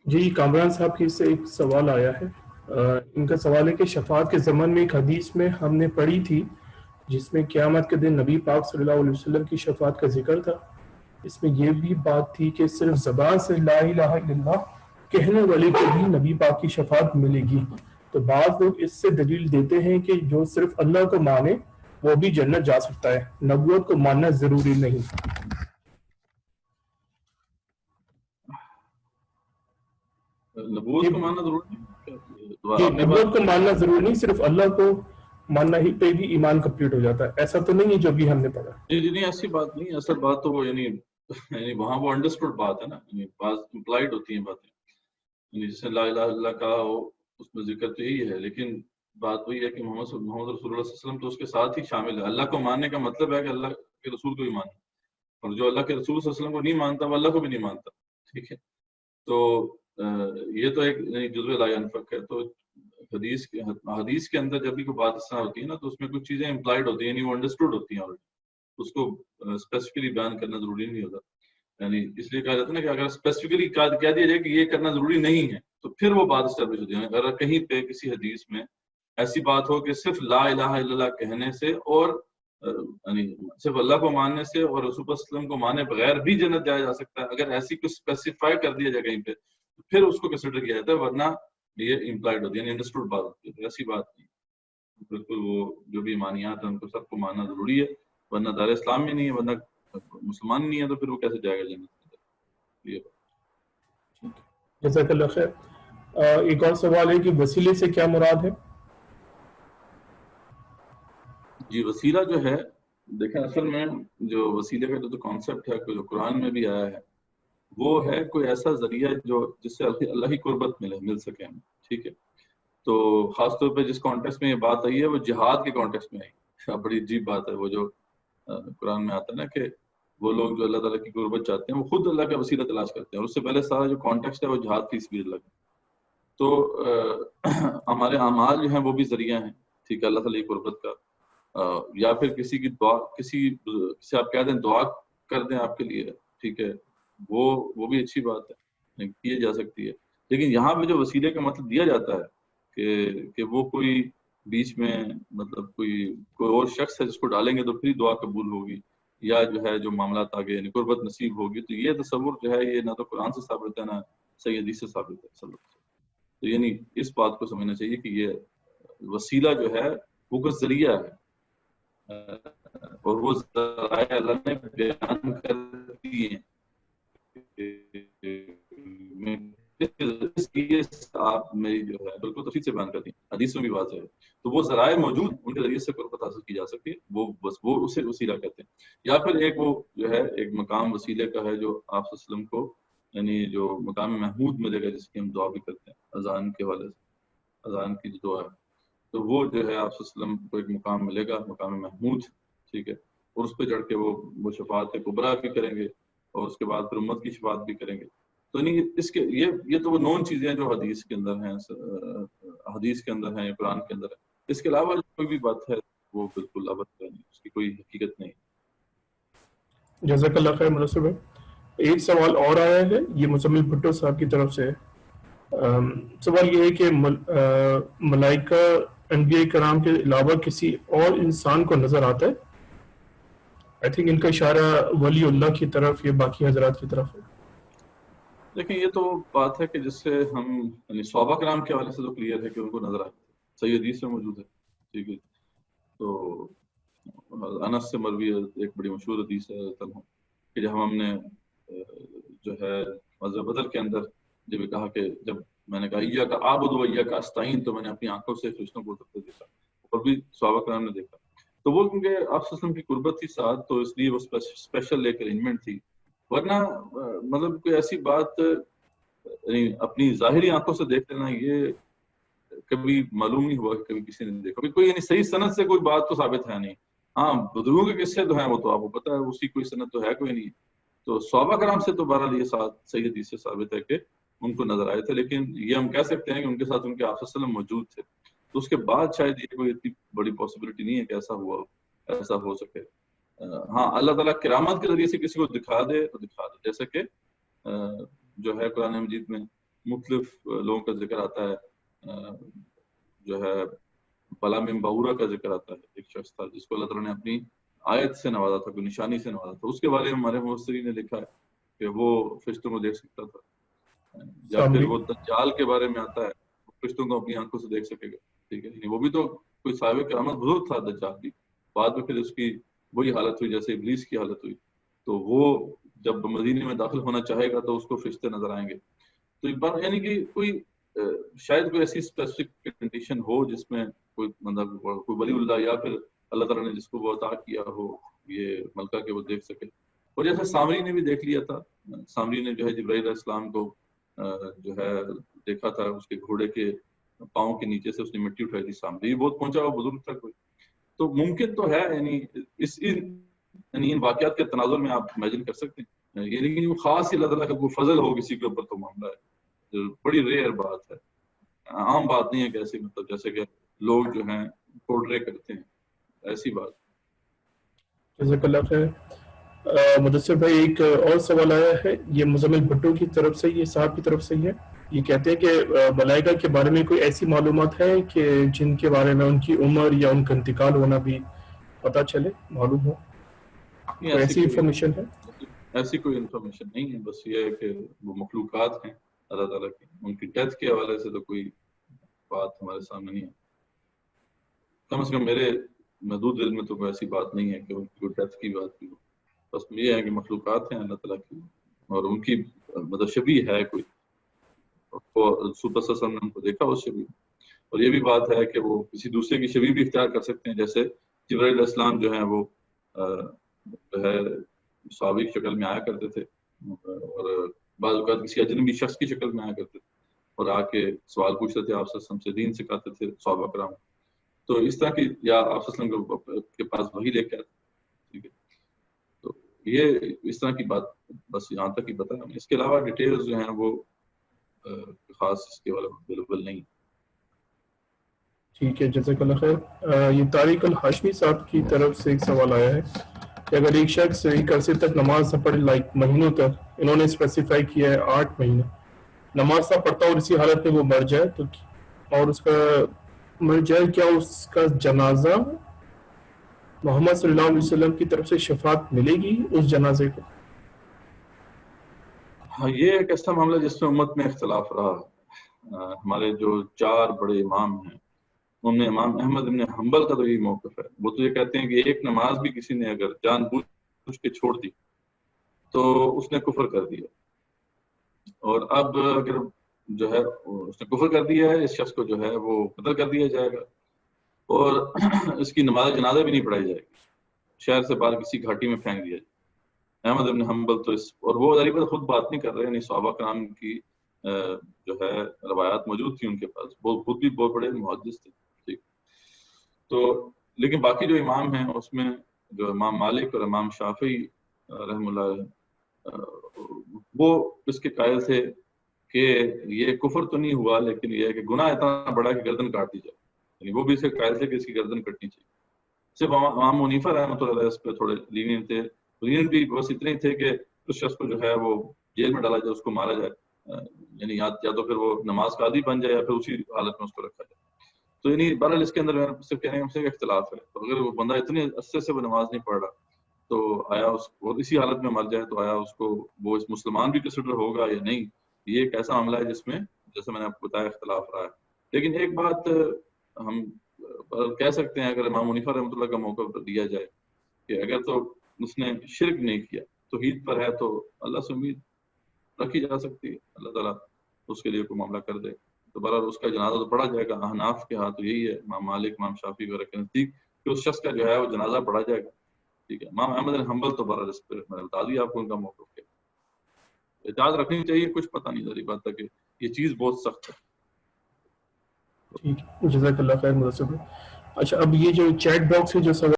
جی کامران صاحب کی سے ایک سوال آیا ہے۔ ان کا سوال ہے کہ شفاعت کے ضمن میں ایک حدیث میں ہم نے پڑھی تھی جس میں قیامت کے دن نبی پاک صلی اللہ علیہ وسلم کی شفاعت کا ذکر تھا۔ اس میں یہ بھی بات تھی کہ صرف زبان سے لا الہ الا اللہ کہنے والے کو بھی نبی پاک کی شفاعت ملے گی۔ تو بعض لوگ اس سے دلیل دیتے ہیں کہ جو صرف اللہ کو مانے وہ بھی جنت جا سکتا ہے، نبوت کو ماننا ضروری نہیں۔ نبوت کو ماننا ضروری نہیں؟ جی نبوت کو ماننا ضروری نہیں، صرف اللہ کو ماننا ہی پہ بھی ایمان کمپلیٹ ہو جاتا ہے، ایسا تو نہیں ہے جو بھی ہم نے پڑھا۔ جی نہیں ایسی بات نہیں، اصل بات تو وہ یعنی وہاں وہ انڈرسٹوڈ بات ہے نا، یعنی بعض امپلائڈ ہوتی ہیں باتیں، یعنی جس نے لا الہ الا اللہ کہا ہو اس میں ذکر تو یہی ہے، لیکن بات وہی ہے کہ محمد رسول اللہ صلی اللہ علیہ وسلم تو اس کے ساتھ ہی شامل ہے۔ اللہ کو ماننے کا مطلب ہے کہ اللہ کے رسول کو بھی ماننا، اور جو اللہ کے رسول صلی اللہ علیہ وسلم کو نہیں مانتا وہ اللہ کو بھی نہیں مانتا، ٹھیک ہے۔ تو یہ تو ایک جزو لا ينفك ہے۔ تو حدیث کے اندر جب بھی کوئی بات اس طرح ہوتی ہے نا تو اس میں کچھ چیزیں امپلائڈ ہوتی ہیں، یعنی وہ انڈرسٹوڈ ہوتی ہیں آلریڈی، اس کو اسپیسیفکلی بیان کرنا ضروری نہیں ہوتا۔ یعنی اس لیے کہا جاتا ہے نا کہ اگر اسپیسیفکلی کہہ دیا جائے کہ یہ کرنا ضروری نہیں ہے تو پھر وہ بات اسٹیبلش ہوتی ہے۔ اگر کہیں پہ کسی حدیث میں ایسی بات ہو کہ صرف لا الہ الا اللہ کہنے سے اور یعنی صرف اللہ کو ماننے سے اور رسول اللہ صلی اللہ علیہ وسلم کو مانے بغیر بھی جنت جایا جا سکتا ہے، اگر ایسی کچھ اسپیسیفائی کر دیا جائے کہیں پہ تو پھر اس کو کنسیڈر کیا جاتا ہے، ورنہ یہ امپلائڈ ہوتی ہے، یعنی انڈرسٹوڈ بات ہوتی ہے۔ ایسی بات نہیں، بالکل وہ جو بھی ایمانیات ہیں ان کو سب کو ماننا ضروری ہے، ورنہ دار اسلام میں نہیں ہے، ورنہ مسلمان نہیں ہے تو پھر وہ کیسے جائے گا جنت۔ جزاک اللہ خیر۔ ایک اور سوال ہے کہ وسیلے سے کیا مراد ہے؟ جی وسیلہ جو ہے، دیکھیں اصل میں جو وسیلے کا جو کانسیپٹ ہے جو قرآن میں بھی آیا ہے وہ ہے کوئی ایسا ذریعہ جو جس سے اللہ کی قربت مل سکے ہمیں، ٹھیک ہے۔ تو خاص طور پہ جس کانٹیکس میں یہ بات آئی ہے وہ جہاد کے کانٹیکس میں آئی، بڑی عجیب بات ہے۔ وہ جو قرآن میں آتا ہے نا کہ وہ لوگ جو اللہ تعالیٰ کی قربت چاہتے ہیں وہ خود اللہ کا وسیلہ تلاش کرتے ہیں، اور اس سے پہلے سارا جو کانٹیکسٹ ہے وہ جہاد فی سبیل اللہ۔ تو ہمارے اعمال جو ہیں وہ بھی ذریعہ ہیں، ٹھیک ہے، اللہ تعالیٰ کی قربت کا، یا پھر کسی کی دعا، کسی آپ کہہ دیں دعا کر دیں آپ کے لیے، ٹھیک ہے، وہ بھی اچھی بات ہے، کی جا سکتی ہے۔ لیکن یہاں پہ جو وسیلے کا مطلب دیا جاتا ہے کہ وہ کوئی بیچ میں مطلب کوئی اور شخص ہے جس کو ڈالیں گے تو پھر دعا قبول ہوگی، یا جو ہے جو معاملات آگے یعنی قربت نصیب ہوگی، تو یہ تصور جو ہے یہ نہ تو قرآن سے ثابت ہے نہ صحیح حدیث سے ثابت ہے۔ تو یعنی اس بات کو سمجھنا چاہیے کہ یہ وسیلہ جو ہے وہ کوئی ذریعہ ہے، اور وہ ذرائع اللہ نے بیان کر دیے ہیں۔ آپ میری جو ہے بالکل تفصیل سے بیان کرتی ہیں، حدیث میں بھی واضح ہے، تو وہ ذرائع موجود ان کے ذریعے سے قربت حاصل کی جا سکتی ہے، وہ بس وہ اسے وسیلہ کہتے ہیں۔ یا پھر ایک وہ جو ہے ایک مقام وسیلے کا ہے جو آپ صلی اللہ علیہ وسلم کو یعنی جو مقام محمود ملے گا، جس کی ہم دعا بھی کرتے ہیں اذان کے حوالے سے، اذان کی جو دعا ہے تو وہ جو ہے آپ صلی اللہ علیہ وسلم کو ایک مقام ملے گا، مقام محمود، ٹھیک ہے، اور اس پہ چڑھ کے وہ شفاعت کبریٰ بھی کریں گے اور اس کے بعد پھر امت کی شفاعت بھی کریں گے۔ تو نہیں اس کے یہ تو وہ نون چیزیں ہیں جو حدیث کے اندر ہیں، حدیث کے اندر ہیں، قرآن کے اندر ہے۔ اس کے علاوہ کوئی بھی بات ہے وہ بالکل لابد نہیں، اس کی کوئی حقیقت نہیں۔ جزاک اللہ خیر منصور بھائی۔ ایک سوال اور آیا ہے، یہ مزمل بھٹو صاحب کی طرف سے۔ سوال یہ ہے کہ ملائکہ انبیاء کرام کے علاوہ کسی اور انسان کو نظر آتا ہے؟ آئی تھنک ان کا اشارہ ولی اللہ کی طرف یا باقی حضرات کی طرف ہے۔ دیکھیں یہ تو بات ہے کہ جس سے ہم یعنی صحابہ کرام کے حوالے سے تو کلیئر ہے کہ ان کو نظر آتا ہے، صحیح حدیث میں موجود ہے، ٹھیک ہے۔ تو انس سے مروی ایک بڑی مشہور حدیث ہے کہ جب ہم نے جو ہے غزوہ بدر کے اندر جب کہا کہ جب میں نے کہا ایاک اعبد و ایاک استعین، تو میں نے اپنی آنکھوں سے فرشتوں کو اٹھتے دیکھا، اور بھی صحابہ کرام نے دیکھا۔ تو وہ کیونکہ آپ صلی اللہ علیہ وسلم کی قربت تھی ساتھ، تو اس لیے وہ اسپیشل ایک ارینجمنٹ تھی، ورنہ مطلب کوئی ایسی بات اپنی ظاہری آنکھوں سے دیکھ لینا یہ کبھی معلوم نہیں ہوا کہ کبھی کسی نے دیکھا کوئی، یعنی صحیح سند سے کوئی بات تو ثابت ہے نہیں۔ ہاں بزرگوں کے قصے تو ہیں، وہ تو آپ کو پتہ ہے، اس کی کوئی سند تو ہے کوئی نہیں۔ تو صحابہ کرام سے تو بہرحال یہ صحیح حدیث سے ثابت ہے کہ ان کو نظر آئے تھے، لیکن یہ ہم کہہ سکتے ہیں کہ ان کے ساتھ ان کے آپ صلی اللہ علیہ وسلم موجود تھے، تو اس کے بعد شاید یہ کوئی اتنی بڑی پاسبلٹی نہیں ہے کہ ایسا ہوا، ایسا ہو سکے۔ ہاں اللہ تعالیٰ کرامت کے ذریعے سے کسی کو دکھا دے تو دکھا دے، جیسے کہ جو ہے قرآن مجید میں مختلف لوگوں کا ذکر آتا ہے، جو ہے بلا من باورا کا ذکر آتا ہے، ایک شخص تھا جس کو اللہ تعالیٰ نے اپنی آیت سے نوازا تھا، کوئی نشانی سے نوازا تھا. اس کے بارے میں ہمارے مفسرین نے لکھا ہے کہ وہ فرشتوں کو دیکھ سکتا تھا. یا پھر وہ دجال کے بارے میں آتا ہے، فرشتوں کو اپنی آنکھوں سے دیکھ سکے گا. ٹھیک ہے، وہ بھی تو کوئی صاحب کرامت بزرگ تھا دجال بھی. بعد میں پھر اس کی وہی حالت ہوئی جیسے ابلیس کی حالت ہوئی. تو وہ جب مدینے میں داخل ہونا چاہے گا تو اس کو فرشتے نظر آئیں گے. تو ایک بار یعنی کہ کوئی شاید کوئی ایسی اسپیسیفک کنڈیشن ہو جس میں کوئی مطلب کوئی ولی اللہ یا پھر اللہ تعالیٰ نے جس کو وہ عطا کیا ہو یہ ملکہ کہ وہ دیکھ سکے. اور جیسے سامری نے بھی دیکھ لیا تھا. سامری نے جو ہے جبرائیل علیہ السلام کو جو ہے دیکھا تھا، اس کے گھوڑے کے پاؤں کے نیچے سے اس نے مٹی اٹھائی تھی. سامری بہت پہنچا ہوا بزرگ تھا کوئی. تو ممکن تو ہے، یعنی ان واقعات کے تناظر میں آپ امیجن کر سکتے ہیں. یہ لیکن خاص اللہ تعالیٰ کا کوئی فضل ہو کسی کے اوپر تو معاملہ ہے، بڑی ریئر بات ہے، عام بات نہیں ہے کہ ایسی مطلب جیسے کہ لوگ جو ہیں پورٹرے کرتے ہیں، ایسی بات. جزاک اللہ خیر. مدثر بھائی ایک اور سوال آیا ہے، یہ مزمل بھٹو کی طرف سے، یہ صاحب کی طرف سے ہی ہے. یہ کہتے ہیں کہ ملائکہ کے بارے میں کوئی ایسی معلومات ہے کہ جن کے بارے میں ان کی عمر یا ان کا انتقال ہونا بھی پتہ چلے، معلوم ہو؟ کوئی ایسی انفارمیشن ہے؟ ایسی کوئی انفارمیشن نہیں ہے، بس یہ ہے کہ وہ مخلوقات ہیں اللہ تعالیٰ کی. ان کی ڈیتھ کے حوالے سے تو کوئی بات ہمارے سامنے نہیں ہے. کم از کم میرے محدود علم میں تو کوئی ایسی بات نہیں ہے کہ ان کی ڈیتھ کی بات بھی ہو. بس یہ ہے کہ مخلوقات ہیں اللہ تعالیٰ کی، اور ان کی مطلب شبیہ ہے کوئی. سپر سسم نے ان کو دیکھا اس شبیہ. اور یہ بھی بات ہے کہ وہ کسی دوسرے کی شبیہ بھی اختیار کر سکتے ہیں، جیسے جبرائیل علیہ السلام جو ہیں وہ جو ہے صحابی کی شکل میں آیا کرتے تھے، اور بعض اوقات کسی اجنبی شخص کی شکل میں آیا کرتے تھے اور آ کے سوال پوچھتے تھے، آپ سے دین سکھاتے تھے صحابہ کرام. تو اس طرح کی، یا آپ کے پاس وہی لے کے آتے. ٹھیک ہے، تو یہ اس طرح کی بات بس یہاں تک ہی بتا. اس کے علاوہ ڈیٹیلز جو ہیں وہ خاص اس کے بارے میں اویلیبل نہیں. ٹھیک ہے، جزاک اللہ خیر. یہ طارق الہاشمی صاحب کی طرف سے ایک سوال آیا ہے کہ اگر ایک شخص ایک عرصے تک نماز نہ پڑھے، لائک مہینوں تک، انہوں نے اسپیسیفائی کیا ہے 8 مہینے نماز نہ پڑھتا اور اسی حالت میں وہ مر جائے تو، اور اس کا مر جائے، کیا اس کا جنازہ محمد صلی اللہ علیہ وسلم کی طرف سے شفاعت ملے گی اس جنازے کو؟ ہاں، یہ ایک ایسا معاملہ جس میں امت میں اختلاف رہا. ہمارے جو 4 بڑے امام ہیں ان میں امام احمد بن حنبل کا تو یہی موقف ہے. وہ تو یہ کہتے ہیں کہ ایک نماز بھی کسی نے اگر جان بوجھ کے چھوڑ دی تو اس نے کفر کر دیا. اور اب اگر جو ہے اس نے کفر کر دیا ہے، اس شخص کو جو ہے وہ قتل کر دیا جائے گا، اور اس کی نماز جنازہ بھی نہیں پڑھائی جائے گی، شہر سے باہر کسی گھاٹی میں پھینک دیا جائے. احمد بن حنبل تو اور وہ ذریعہ خود بات نہیں کر رہے، یعنی صحابہ کرام کی جو ہے روایات موجود تھی ان کے پاس، وہ خود بھی بہت بڑے محدث تھے. ٹھیک، تو لیکن باقی جو امام ہیں اس میں جو امام مالک اور امام شافعی رحم اللہ وہ اس کے قائل تھے کہ یہ کفر تو نہیں ہوا، لیکن یہ ہے کہ گناہ اتنا بڑا کہ گردن کاٹ دی جائے. یعنی وہ بھی اس کے قائل تھے کہ اس کی گردن کٹنی چاہیے. صرف امام حنیفہ رحمۃ اللہ علیہ اس پہ تھوڑے لینین تھے. لینین بھی بس اتنے تھے کہ اس شخص کو جو ہے وہ جیل میں ڈالا جائے، اس کو مارا جائے، یعنی یا تو پھر وہ نماز کا عادی بن جائے یا پھر اسی حالت میں اس کو رکھا جائے. تو یعنی بہرحال اس کے اندر صرف کہنے سے اختلاف ہے. تو اگر وہ بندہ اتنے عرصے سے وہ نماز نہیں پڑھ رہا تو آیا اس کو اسی حالت میں مر جائے تو آیا اس کو وہ اس مسلمان بھی کنسیڈر ہوگا یا نہیں؟ یہ ایک ایسا معاملہ ہے جس میں جیسے میں نے آپ کو بتایا اختلاف رہا ہے. لیکن ایک بات ہم کہہ سکتے ہیں، اگر امام حنیفہ رحمۃ اللہ کا موقع دیا جائے کہ اگر تو اس نے شرک نہیں کیا، توحید پر ہے، تو اللہ سے امید رکھی جا سکتی ہے اللہ تعالیٰ اس کے لیے کوئی معاملہ کر دے. تو بہرحال اس کا جنازہ تو پڑھا جائے گا. احناف کے ہاں تو یہی ہے، امام مالک امام شافعی وغیرہ کے نزدیک کہ اس شخص کا جو ہے وہ جنازہ پڑھا جائے گا. ٹھیک ہے، امام احمد بن حنبل تو بہرحال اس پہ میں نے بتا دیا آپ کو ان کا موقف کیا. احتیاط رکھنی چاہیے، کچھ پتہ نہیں ذری بات ہے کہ یہ چیز بہت سخت ہے. ٹھیک ہے، جزاک اللہ خیر مدثر بھائی. اچھا، اب یہ جو چیٹ باکس ہے جو